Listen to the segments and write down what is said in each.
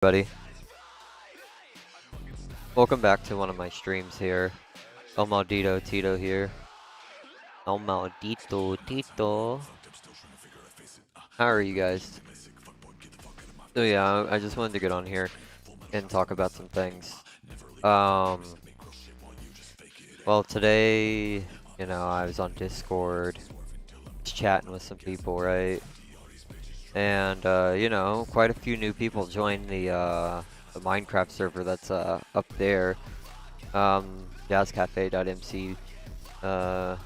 Buddy, welcome back to one of my streams here. El Maldito Tito here. El Maldito Tito. How are you guys? So yeah, I just wanted to get on here and talk about some things. Um, well today, I was on Discord, just chatting with some people, right? And quite a few new people joined the Minecraft server that's up there. JazzCafe.mc,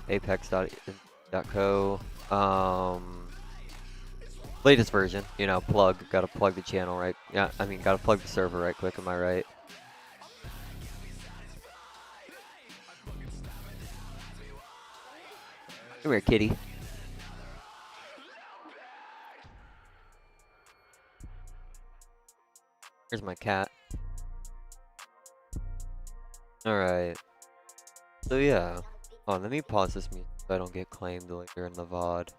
Apex.co. Latest version, gotta plug the channel, right? Yeah, I mean, gotta plug the server right quick, am I right? Come here, kitty. Here's my cat. Alright. So yeah. Oh, let me pause this music so I don't get claimed later in the VOD.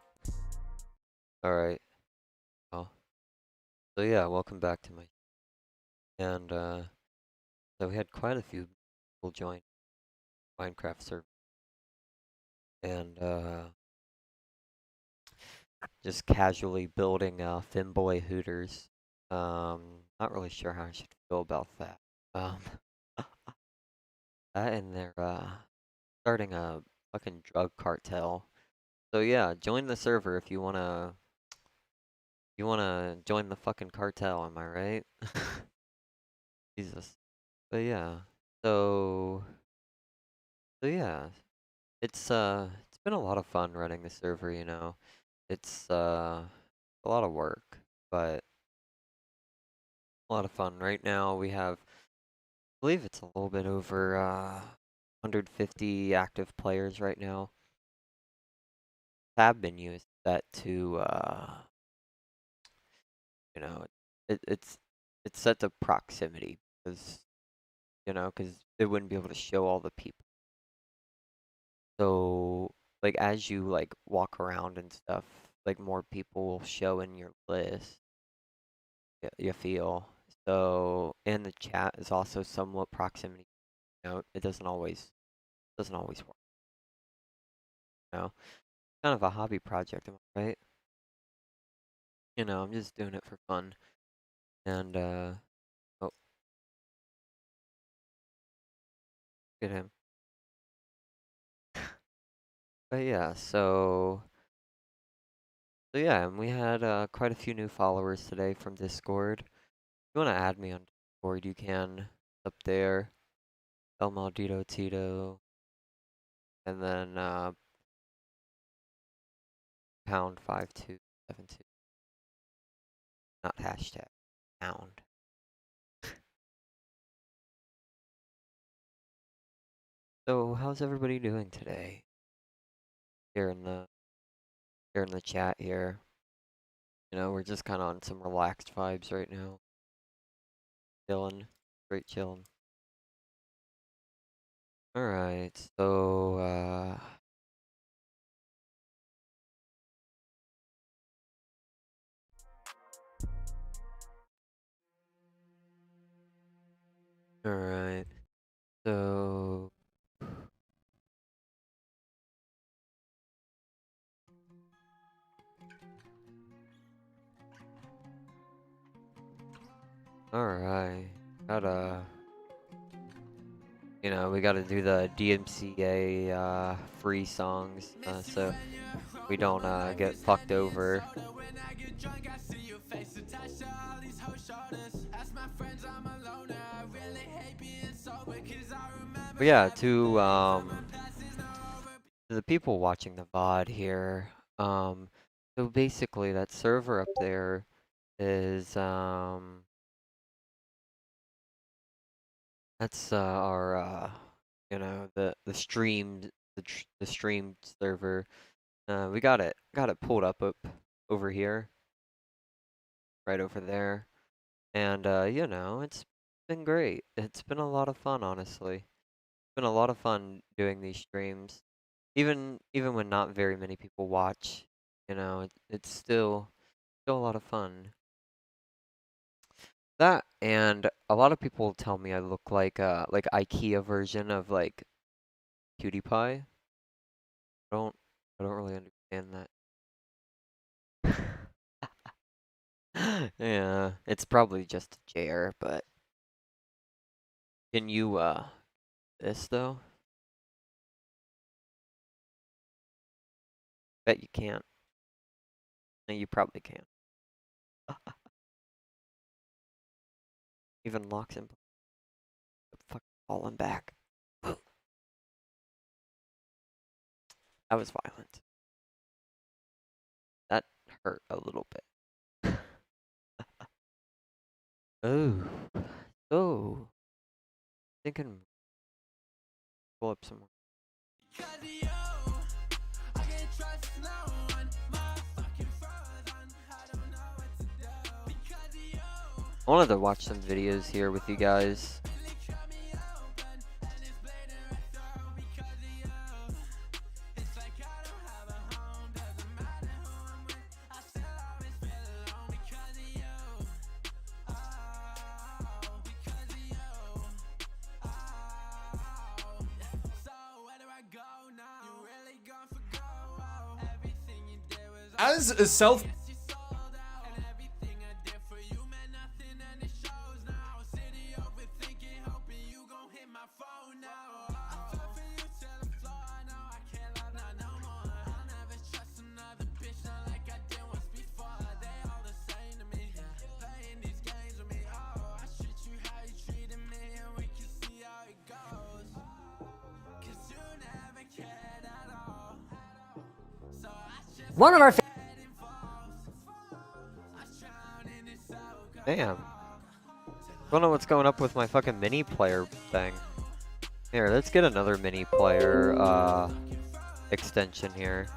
Alright. Oh. So yeah, welcome back to my... And, so we had quite a few people join Minecraft server. And, just casually building Finboy Hooters. Not really sure how I should feel about that. Um, that and they're starting a fucking drug cartel. So yeah, join the server if you wanna join the fucking cartel, am I right? Jesus. But yeah. So so yeah. It's been a lot of fun running the server, It's a lot of work, but a lot of fun. Right now we have, I believe it's a little bit over 150 active players right now. Have been used that to you know, it's set to proximity because because it wouldn't be able to show all the people. So like as you like walk around and stuff, like more people will show in your list. You feel so, and the chat is also somewhat proximity. It doesn't always work. Kind of a hobby project, am I right? I'm just doing it for fun. And oh, get him. But yeah, so yeah, and we had quite a few new followers today from Discord. If you want to add me on Discord, you can up there. El Maldito Tito, and then pound 5272. Not hashtag, pound. So how's everybody doing today? Here in the chat here. We're just kind of on some relaxed vibes right now. Chilling, straight chilling. All right, so all right, so all right, gotta we gotta do the DMCA free songs so we don't get fucked over. But yeah, to the people watching the VOD here, so basically that server up there is that's our the streamed the streamed server. We got it pulled up over here, right over there, and it's been great. It's been a lot of fun, honestly. It's been a lot of fun doing these streams, even when not very many people watch. It's still a lot of fun. That and a lot of people tell me I look like IKEA version of like PewDiePie. I don't really understand that. Yeah, it's probably just a JR, but can you this though? Bet you can't. No, you probably can't. Even locks and fuck falling back. That was violent. That hurt a little bit. Oh, oh, thinking pull up some more. I wanted to watch some videos here with you guys. As a self One of our Damn. I don't know what's going up with my fucking mini player thing. Here, let's get another mini player extension here.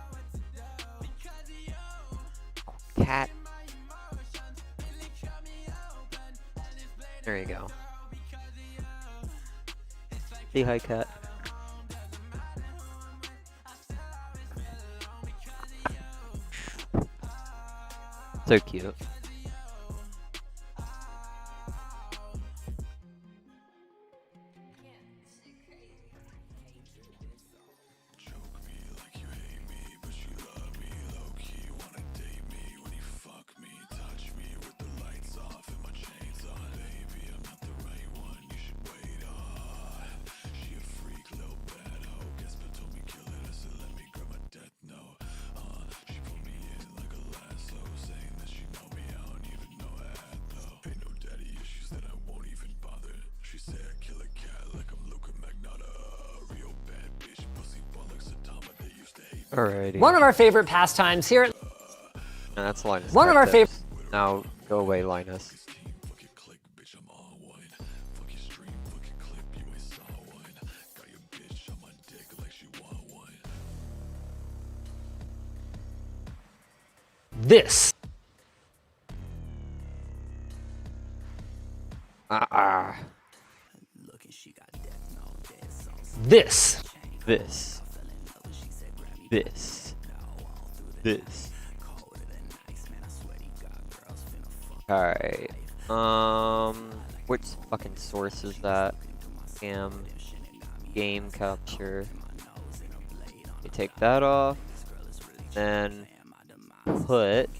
Cat. There you go. Say hi, cat. So cute. Alrighty. One of our favorite pastimes here at That's Linus. One of our favorite. Now go away, Linus. this. This. This. This. This. Alright. Which fucking source is that? Game capture. You take that off. Then put.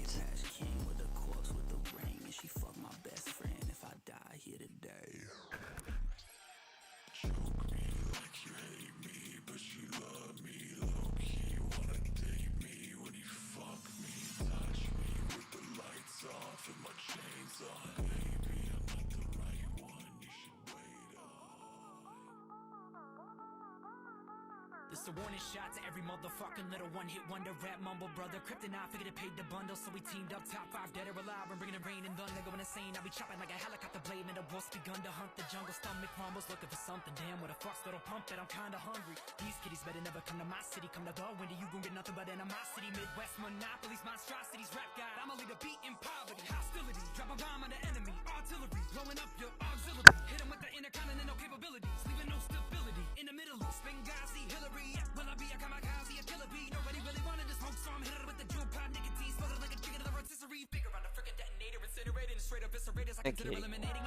This a warning shot to every motherfucking little one-hit wonder rap mumble brother. Kryptonite figured it paid the bundle, so we teamed up. Top 5 dead or alive, we're bringing the rain and thunder, going insane. I'll be chopping like a helicopter blade, and the wolf's begun to hunt the jungle. Stomach rumbles, looking for something. Damn, what a fuck's little pump that I'm kinda hungry. These kitties better never come to my city. Come to the window, you gon' get nothing but animosity. Midwest monopolies, monstrosities, rap god. I'ma lead a beat in poverty, hostility. Drop a bomb on the enemy, artillery, blowing up your auxiliary. Hit 'em with the intercontinental capabilities, leaving no stability in the Middle East. Benghazi, Hillary, will I be a kamikaze, a killer bee? Nobody really wanted to smoke, so I'm hitting with the jewel pot nicotine, smoking like a chicken of the rotisserie. Figure out a frickin' detonator, incinerated, and straight up eviscerated. I consider eliminating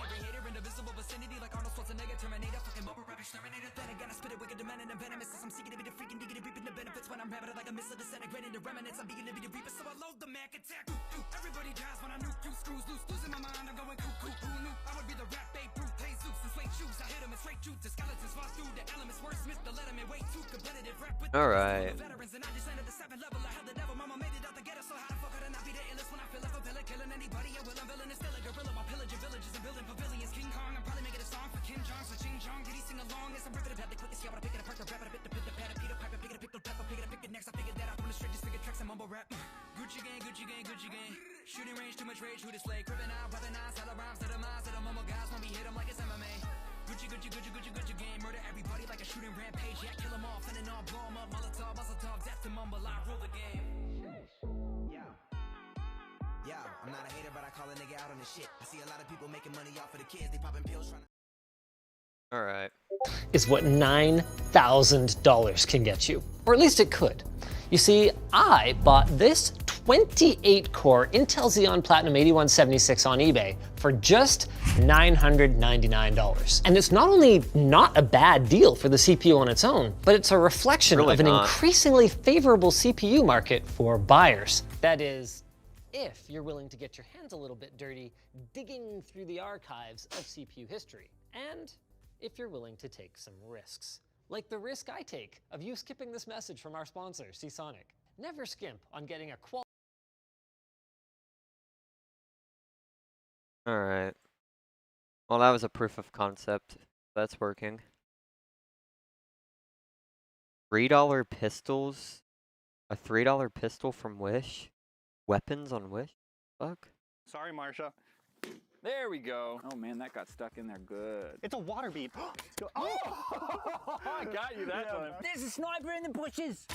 the mist of disintegrating the remnants. I'm beginning to be the reaper, so I load the Mac attack. Everybody dies when I nuke you, screws loose. Losing my mind, I'm going cuckoo. Who knew I would be the rap babe, brute, Jesus and suede shoes. I hit him in straight truth. The skeletons fall through the elements. Wordsmith, the letterman, way too competitive. Rap with All right. veterans, and I just landed the 7th level. I held the devil, mama made it out the ghetto. So how the fuck could I not be the illest when I feel like a villain? Killing anybody, I will. I'm villain is still a gorilla. My pillaging villages and building pavilions. King Kong, I'm probably making a song for Kim Jong. So Ching Chong, did he sing along? As I'm ripping the quickest, yeah, but I pick it apart, the rap, I bit the pit, the pad, Peter Piper, pick it, pick the pepper, pick it, pick it next. I figured that out from the straight, just figure tracks and mumble rap. Gucci gang, Gucci gang, Gucci gang. Shooting range, too much rage, who display? Crippin' out, weaponized, hella rhymes to the minds of the mumble guys when we hit them like it's MMA. Gucci, Gucci, Gucci, Gucci, Gucci gang. Murder everybody like a shooting rampage. Yeah, kill them all, fending all, blow them up. Molotov, Molotov, death to mumble, I rule the game. Yo, I'm not a hater, but I call a nigga out on the shit. I see a lot of people making money off of the kids. They popping pills trying to. All right. Is what $9,000 can get you. Or at least it could. You see, I bought this 28-core Intel Xeon Platinum 8176 on eBay for just $999. And it's not only not a bad deal for the CPU on its own, but it's a reflection Really of an not. increasingly favorable CPU market for buyers. That is, if you're willing to get your hands a little bit dirty digging through the archives of CPU history. And if you're willing to take some risks. Like the risk I take of you skipping this message from our sponsor, Seasonic. Never skimp on getting a quality. All right. Well, that was a proof of concept. That's working. $3 pistols. A $3 pistol from Wish. Weapons on Wish. Fuck. Sorry, Marsha. There we go. Oh man, that got stuck in there good. It's a water bead. Oh! I got you that time. There's a sniper in the bushes.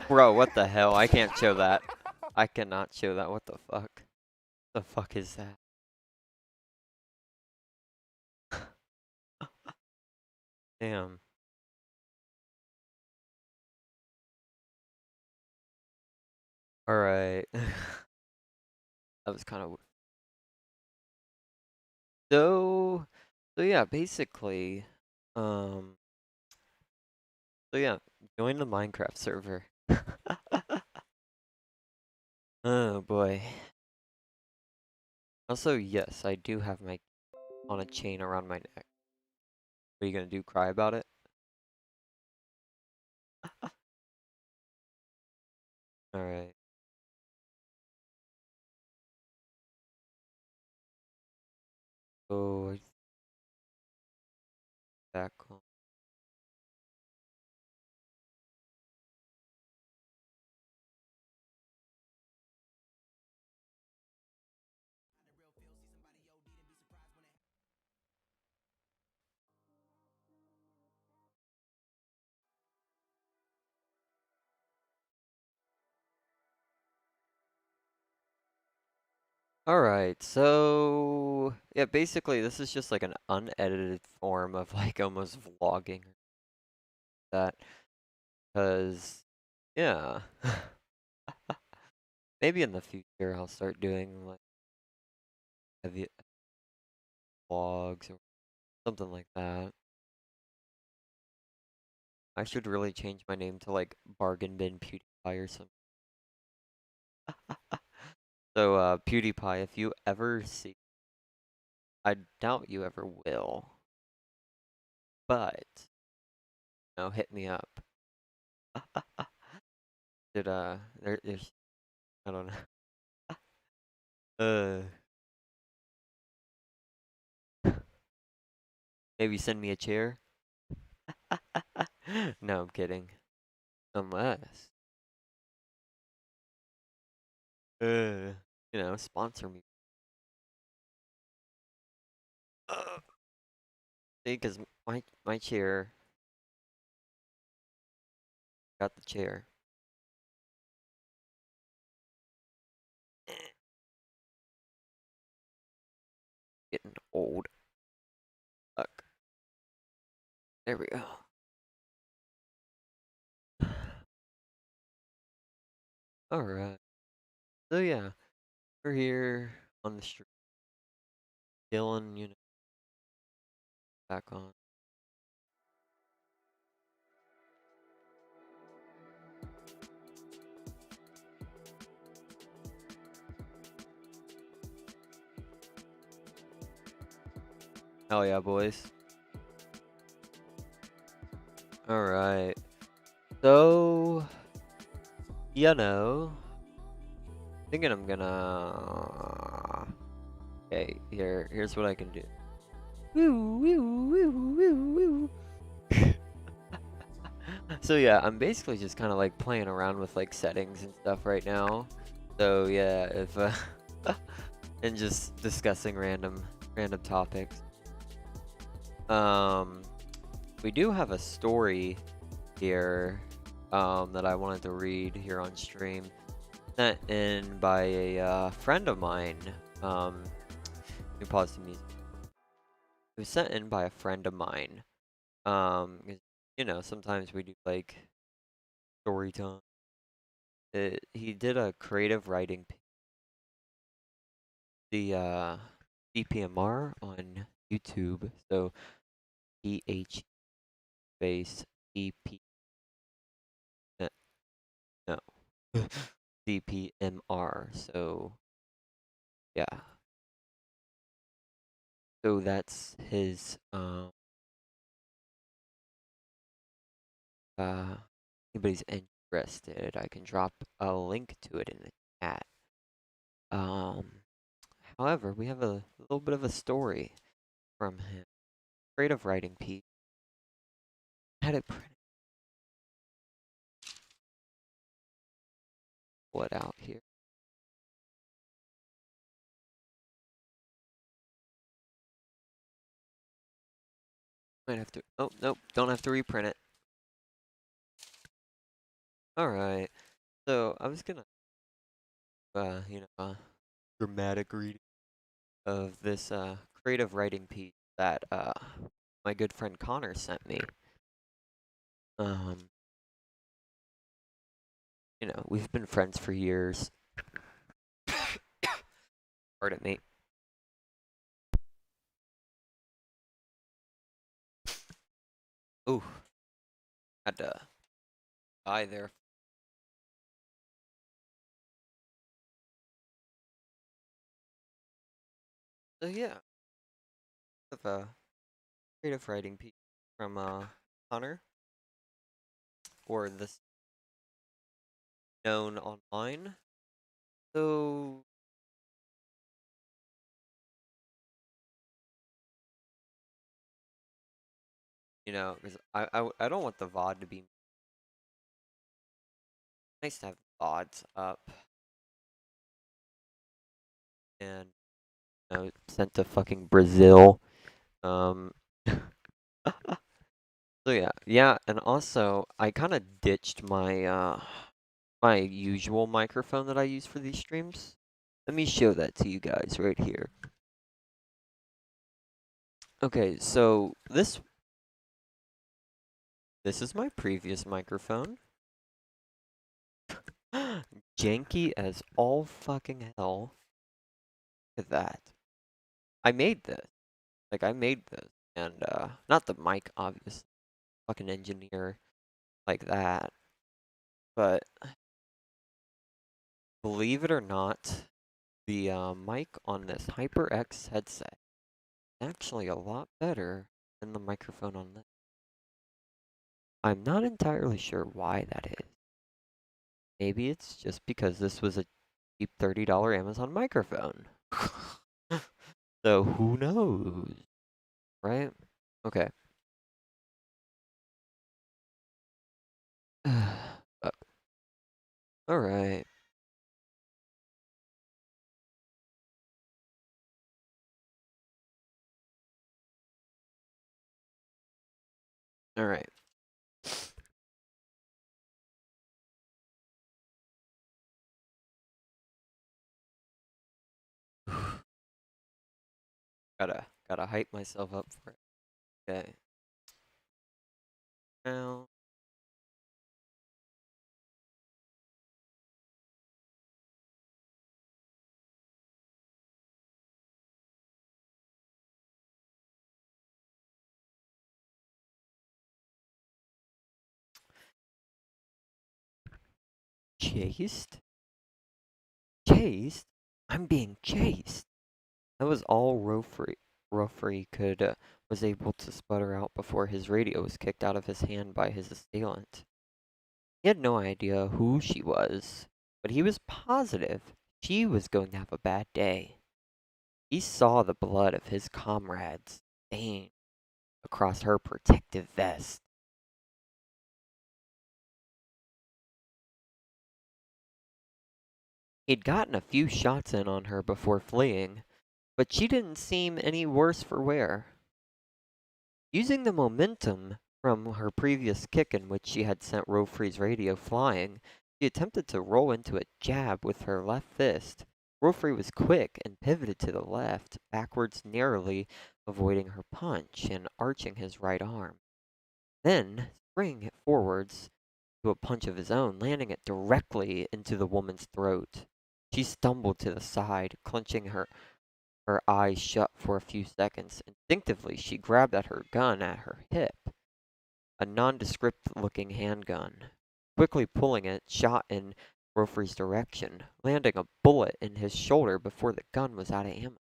Bro, what the hell? I can't show that. I cannot show that. What the fuck? The fuck is that? Damn. Alright. That was kind of... So yeah, basically, so yeah, join the Minecraft server. Oh boy. Also, yes, I do have my on a chain around my neck. What are you gonna do? Cry about it? Alright. So back on. Alright, so yeah, basically this is just like an unedited form of like almost vlogging that, because yeah, maybe in the future I'll start doing like heavy vlogs or something like that. I should really change my name to like Bargain Bin PewDiePie or something. So, PewDiePie, if you ever see, I doubt you ever will, but, you know, hit me up. There's, I don't know. Maybe send me a chair? No, I'm kidding. Unless, you know, sponsor me. See, because my chair, got the chair. Getting old. Fuck. There we go. Alright. So yeah, we're here on the street. Dylan, you know, back on. Hell yeah, boys. Alright. So, you know, thinking I'm gonna... Okay, here's what I can do. Woo, woo, woo, woo, woo. So yeah, I'm basically just kind of like playing around with like settings and stuff right now. So yeah, if and just discussing random topics. We do have a story here that I wanted to read here on stream, sent in by a friend of mine. Let me pause the music. It was sent in by a friend of mine. 'Cause, you know, sometimes we do like story time. He did a creative writing the CPMR on YouTube. So PH space CP no CPMR. So yeah. So that's his anybody's interested, I can drop a link to it in the chat. However, we have a little bit of a story from him. Creative writing piece. Had it printed. Pull it out here. Might have to. Oh nope, don't have to reprint it. All right. So I was gonna, dramatic reading of this creative writing piece that my good friend Connor sent me. You know, we've been friends for years. Pardon me. Ooh, had to die there. So yeah, of a creative writing piece from Connor, or this known online. So you know, because I don't want the VOD to be nice to have the VODs up and sent to fucking Brazil. So yeah, and also I kind of ditched my my usual microphone that I use for these streams. Let me show that to you guys right here. Okay, so this is my previous microphone. Janky as all fucking hell. Look at that. I made this. Like, I made this. And, not the mic, obviously. Fucking engineer like that. But, believe it or not, the mic on this HyperX headset is actually a lot better than the microphone on this. I'm not entirely sure why that is. Maybe it's just because this was a cheap $30 Amazon microphone. So who knows, right? Okay. All right. All right. Gotta hype myself up for it. Okay. Now. Chased? Chased? I'm being chased. That was all Ruffrey was able to sputter out before his radio was kicked out of his hand by his assailant. He had no idea who she was, but he was positive she was going to have a bad day. He saw the blood of his comrades stain across her protective vest. He'd gotten a few shots in on her before fleeing, but she didn't seem any worse for wear. Using the momentum from her previous kick in which she had sent Rofree's radio flying, she attempted to roll into a jab with her left fist. Rofree was quick and pivoted to the left, backwards narrowly avoiding her punch and arching his right arm. Then spring forwards to a punch of his own, landing it directly into the woman's throat. She stumbled to the side, clenching her eyes shut for a few seconds. Instinctively, she grabbed at her gun at her hip, a nondescript-looking handgun. Quickly pulling it, shot in Rofree's direction, landing a bullet in his shoulder before the gun was out of ammo.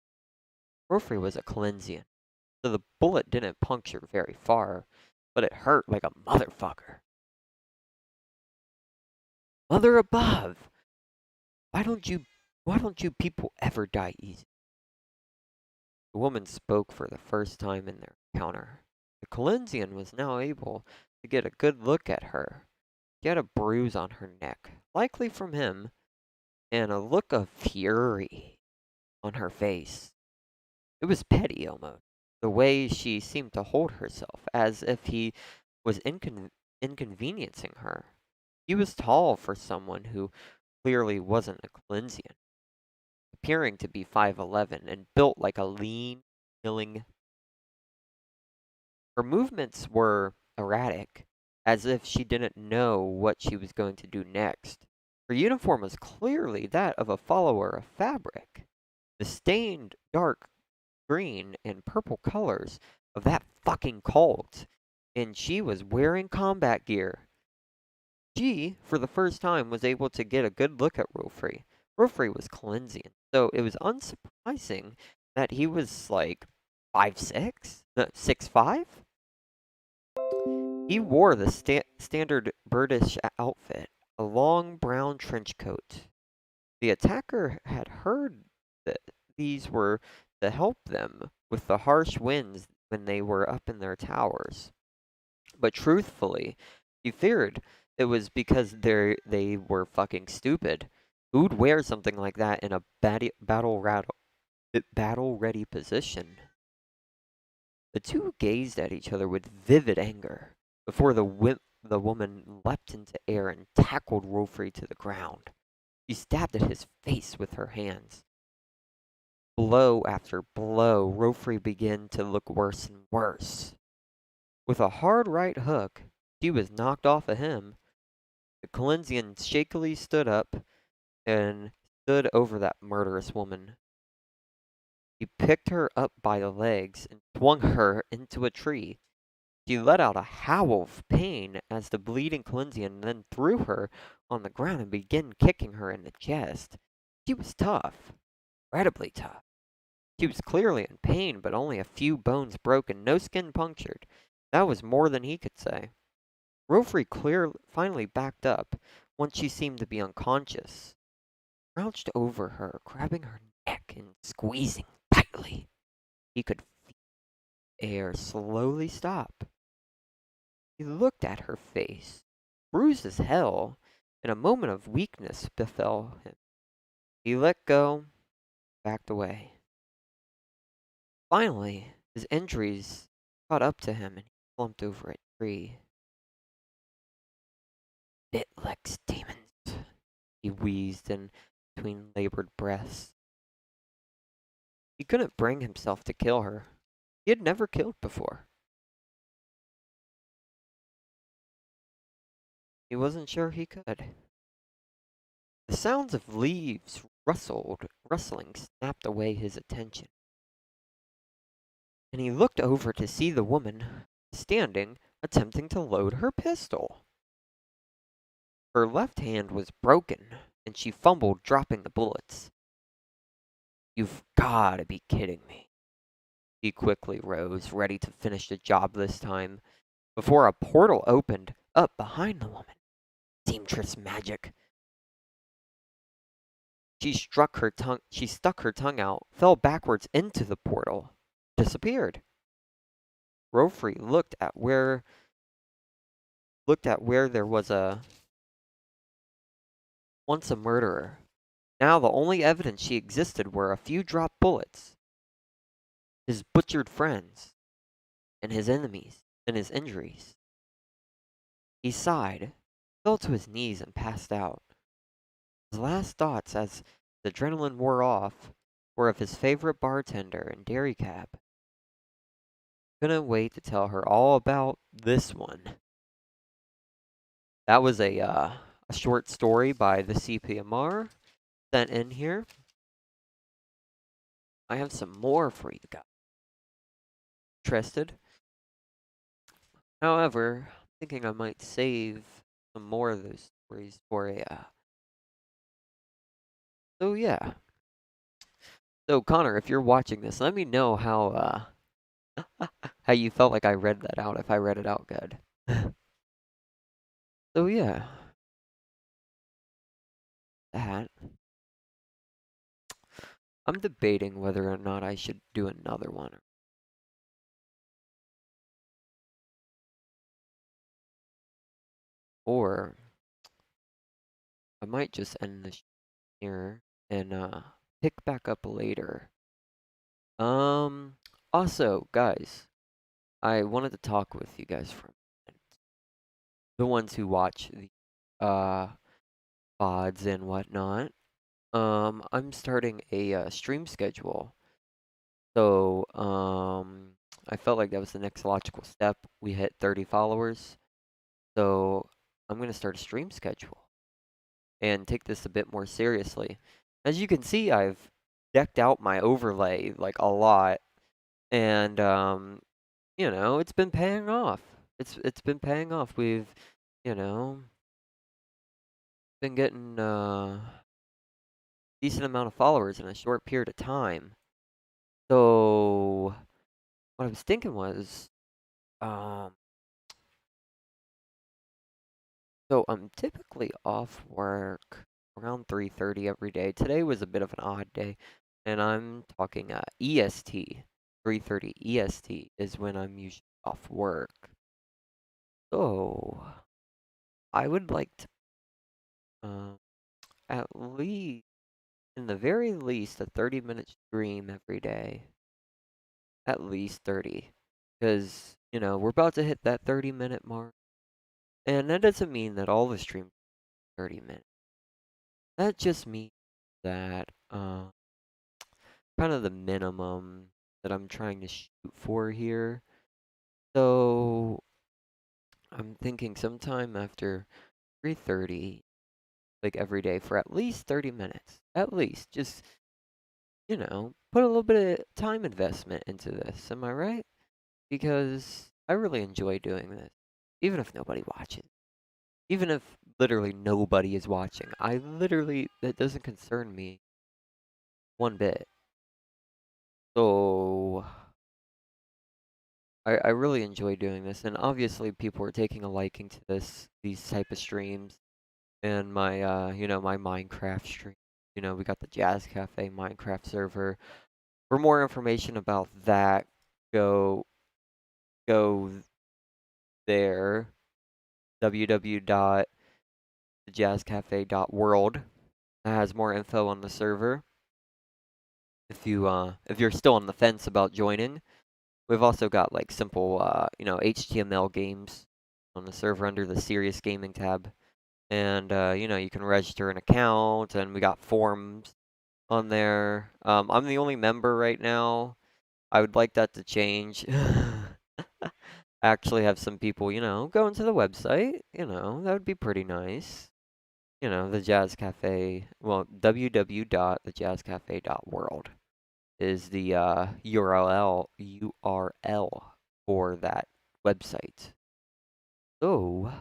Rofree was a Kalensian, so the bullet didn't puncture very far, but it hurt like a motherfucker. Mother above! Why don't you people ever die easy? The woman spoke for the first time in their encounter. The Kalensian was now able to get a good look at her. She had a bruise on her neck, likely from him, and a look of fury on her face. It was petty almost, the way she seemed to hold herself, as if he was inconveniencing her. He was tall for someone who clearly wasn't a Kalensian, appearing to be 5'11" and built like a lean, milling. Her movements were erratic, as if she didn't know what she was going to do next. Her uniform was clearly that of a follower of fabric. The stained dark green and purple colors of that fucking cult, and she was wearing combat gear. She, for the first time, was able to get a good look at Rofree. Rofree was Kalensian, so it was unsurprising that he was like 5'6", no, 6'5". He wore the standard British outfit, a long brown trench coat. The attacker had heard that these were to help them with the harsh winds when they were up in their towers. But truthfully, he feared it was because they were fucking stupid. Who'd wear something like that in a battle-ready position? The two gazed at each other with vivid anger before the woman leapt into air and tackled Rofree to the ground. She stabbed at his face with her hands. Blow after blow, Rofree began to look worse and worse. With a hard right hook, she was knocked off of him. The Kalensian shakily stood up and stood over that murderous woman. He picked her up by the legs and swung her into a tree. She let out a howl of pain as the bleeding Kalensian then threw her on the ground and began kicking her in the chest. She was tough, incredibly tough. She was clearly in pain, but only a few bones broken, no skin punctured. That was more than he could say. Rofree finally backed up once she seemed to be unconscious. Crouched over her, grabbing her neck and squeezing tightly. He could feel the air slowly stop. He looked at her face, bruised as hell, and a moment of weakness befell him. He let go, backed away. Finally, his injuries caught up to him and he slumped over a tree. Bitlex demons, he wheezed in between labored breaths. He couldn't bring himself to kill her. He had never killed before. He wasn't sure he could. The sounds of leaves rustling snapped away his attention. And he looked over to see the woman standing, attempting to load her pistol. Her left hand was broken, and she fumbled, dropping the bullets. You've gotta be kidding me. He quickly rose, ready to finish the job this time, before a portal opened up behind the woman. Seamstress magic. She stuck her tongue out, fell backwards into the portal, disappeared. Rofri looked at where there was once a murderer. Now the only evidence she existed were a few dropped bullets, his butchered friends, and his enemies, and his injuries. He sighed, fell to his knees, and passed out. His last thoughts, as the adrenaline wore off, were of his favorite bartender and dairy cab. Couldn't wait to tell her all about this one. That was a short story by the CPMR sent in here. I have some more for you guys. Interested? However, I'm thinking I might save some more of those stories for a. So yeah. So Connor, if you're watching this, let me know how how you felt like I read that out. If I read it out good. So yeah. That. I'm debating whether or not I should do another one. Or I might just end this here and pick back up later. Also, guys, I wanted to talk with you guys for a minute. The ones who watch the VODs and whatnot. I'm starting a stream schedule. So, I felt like that was the next logical step. We hit 30 followers. So, I'm going to start a stream schedule and take this a bit more seriously. As you can see, I've decked out my overlay like a lot, and you know, it's been paying off. It's been paying off. We've, you know, been getting decent amount of followers in a short period of time. So what I was thinking was, so I'm typically off work around 3:30 every day. Today was a bit of an odd day, and I'm talking EST. 3:30 EST is when I'm usually off work. So I would like to at least, in the very least, a 30-minute stream every day. At least 30. Because, you know, we're about to hit that 30-minute mark. And that doesn't mean that all the streams are 30 minutes. That just means that kind of the minimum that I'm trying to shoot for here. So I'm thinking sometime after 3:30, like every day for at least 30 minutes. At least. Just, you know, put a little bit of time investment into this. Am I right? Because I really enjoy doing this. Even if nobody watches. Even if literally nobody is watching. That doesn't concern me one bit. So I really enjoy doing this, and obviously people are taking a liking to these type of streams, and my you know, my Minecraft stream. You know, we got the Jazz Cafe Minecraft server. For more information about that, go there, www.thejazzcafe.world. That has more info on the server. If you're still on the fence about joining. We've also got like simple, you know, HTML games on the server under the Serious Gaming tab. And, you know, you can register an account, and we got forums on there. I'm the only member right now. I would like that to change. Actually have some people, you know, go into the website. You know, that would be pretty nice. You know, the Jazz Cafe, well, www.thejazzcafe.world. Is the URL for that website. So,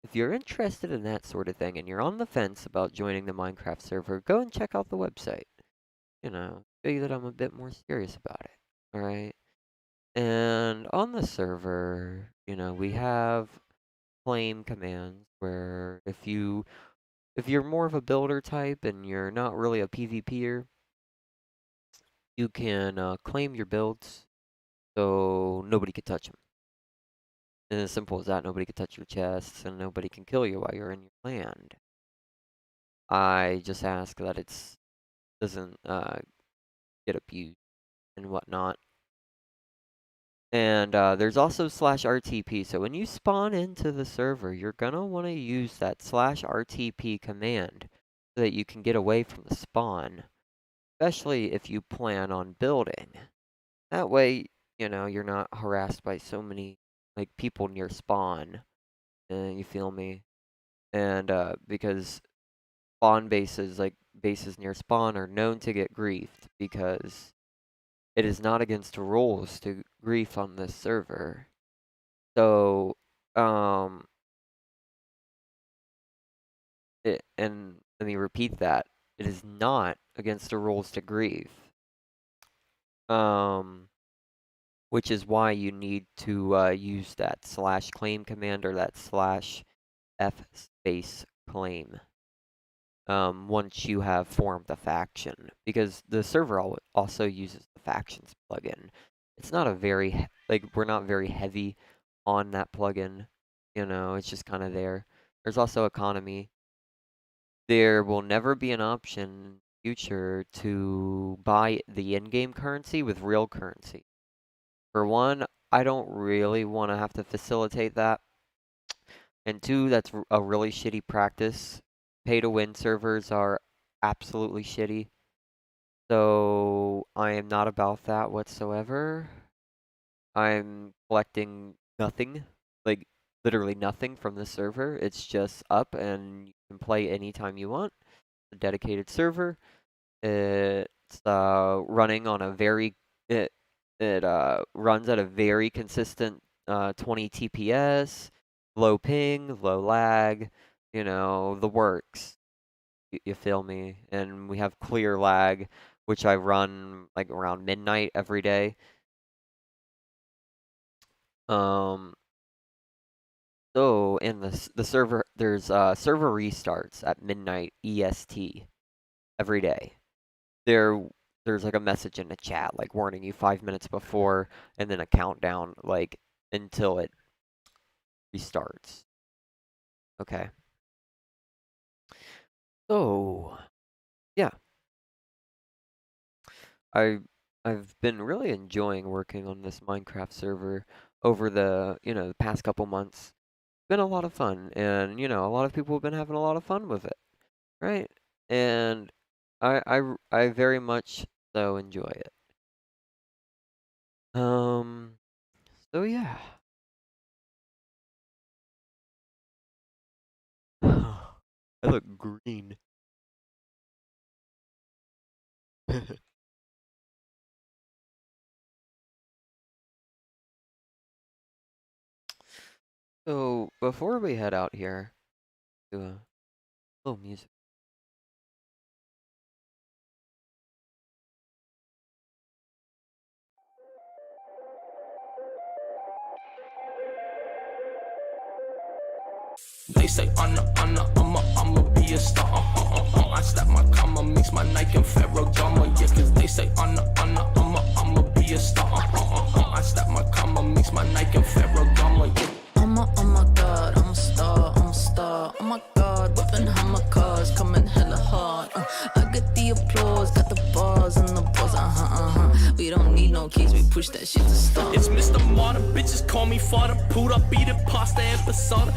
if you're interested in that sort of thing and you're on the fence about joining the Minecraft server, go and check out the website. You know, show you that I'm a bit more serious about it. Alright? And on the server, we have claim commands where if you're more of a builder type and you're not really a PvPer, you can claim your builds so nobody can touch them. And as simple as that, nobody can touch your chests and nobody can kill you while you're in your land. I just ask that doesn't get abused and whatnot. And there's also /RTP. So when you spawn into the server, you're gonna want to use that /RTP command so that you can get away from the spawn, especially if you plan on building. That way, you're not harassed by so many people near spawn. You feel me? And because spawn bases, like bases near spawn, are known to get griefed because it is not against the rules to grief on this server. So, and let me repeat that. It is not against the rules to grief. Which is why you need to use that /claim command or that /f_claim. Once you have formed the faction, because the server also uses the factions plugin. It's not a very we're not very heavy on that plugin, it's just kind of there. There's also economy. There will never be an option in the future to buy the in-game currency with real currency. For one, I don't really want to have to facilitate that, and two, that's a really shitty practice. Pay-to-win servers are absolutely shitty. So I am not about that whatsoever. I'm collecting nothing, literally nothing from the server. It's just up and you can play anytime you want. It's a dedicated server. It's running on a it runs at a very consistent 20 TPS, low ping, low lag. The works. You feel me? And we have clear lag, which I run around midnight every day. So in the server, there's server restarts at midnight EST every day. There's a message in the chat warning you 5 minutes before, and then a countdown until it restarts. Okay. So, yeah. I've been really enjoying working on this Minecraft server over the past couple months. It's been a lot of fun, and a lot of people have been having a lot of fun with it, right? And I very much so enjoy it. So yeah. I look green. So before we head out here, do a little music. They say I'ma be a star. I slap my comma, mix my Nike and Ferragamo. Yeah, cause they say I'ma be a star. I slap my comma, mix my Nike and Ferragamo. Yeah. Oh my god, I'm a star. Oh my god, whipping hammer cars, coming hella hard. I get the applause, got the bars and the balls. We don't need no keys, we push that shit to start. It's Mr. Martin, bitches call me father. Pulled up, eating pasta and passata.